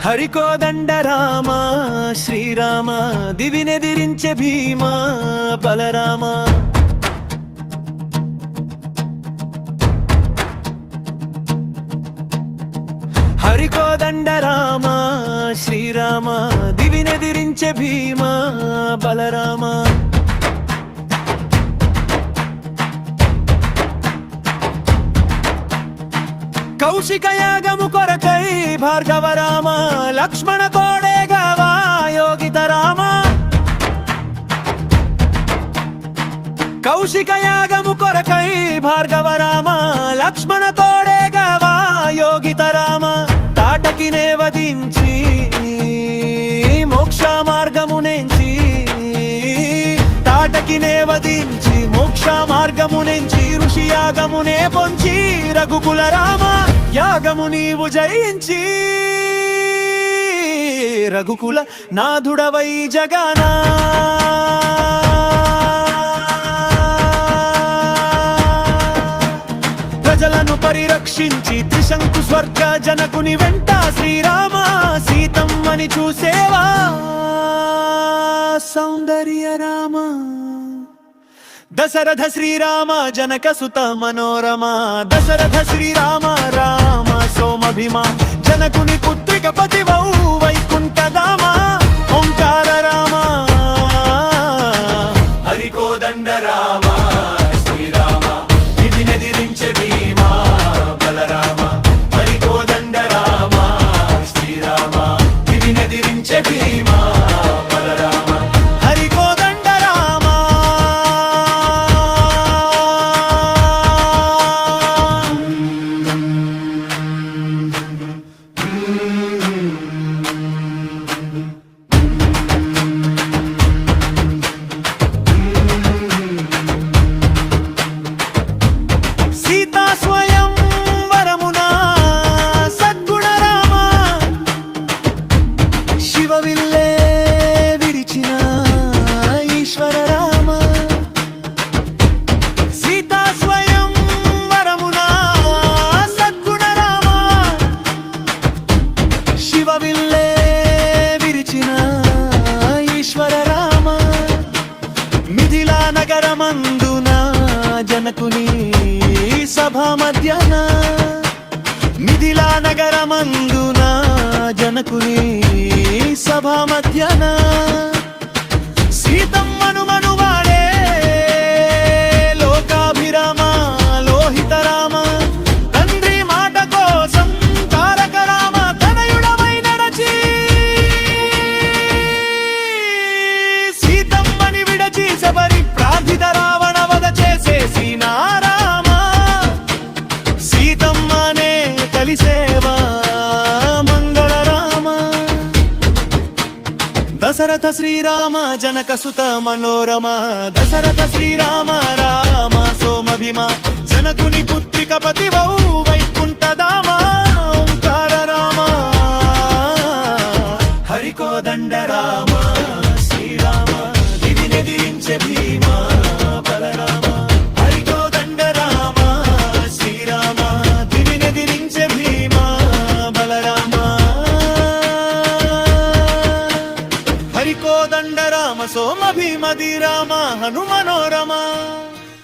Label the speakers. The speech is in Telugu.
Speaker 1: హరికోదండ రామ శ్రీరామ దివినెదిరించే భీమా బలరామ. హరికోదండ రామ శ్రీరామ దివినెదిరించే భీమా బలరామ. కౌశిక యాగము కొరకై భార్గవ రామ లక్ష్మణ తోడేగావా యోగిత రామ. కౌశిక యాగము కొరకై భార్గవ రామ లక్ష్మణ తోడేగావా యోగిత రామ. తాటకినే వధించి మోక్ష మార్గమునెంచి, తాటకినే వధించి మోక్ష మార్గమునెంచి ఋషి యాగమునే పొంచి రఘుకుల రామ యాగము నీవు జయించి రఘుకుల నాథుడవై జగానా. ప్రజలను పరిరక్షించి త్రిశంకు స్వర్గ జనకుని వెంట శ్రీరామ సీతమ్మని చూసేవా సౌందర్య రామ. దశరథ శ్రీరామ జనక సుత మనోరమ, దశరథ శ్రీరామ రామ సోమభిమ జనకుని పుత్రిక పతివౌ వైకుంఠధామ. ఓంకార రామ హరికోదండ రామ శ్రీరామ దివినెదిరించే భీమా బలరామ. హరికోదండ రామ శ్రీరామ దివినెదిరించే భీమా బలరామ. మిథిలా నగరమందున జనకుని సభా మధ్యాన, మిథిలా నగరమందున జనకుని సభా మధ్యాన సీతమ్మను మనువాడే లోకాభిరామ లోహిత రామ. తండ్రి మాట కోసం తారక రామ తనయుడవై నడచి సీతమ్మని విడచి శబరి ప్రార్థిత రావణ వధ చేసేసిన రామ. సీతమ్మనే కలిసేవా మంగళ రామ. దశరథ శ్రీరామ జనక సుత మనోరమ, దశరథ శ్రీరామ రామ సోమభిమ జనకుని పుత్రిక పతివౌ వైకుంఠధామ. ఓంకార రామ హరికోదండ రామ శ్రీరామ దివినెదిరించే భీమా బలరామ. హరికోదండ రామ శ్రీరామ దివినెదిరించే భీమా బలరామ. హరికోదండ రామ సోమ భీమది రామ హనుమనోరమ.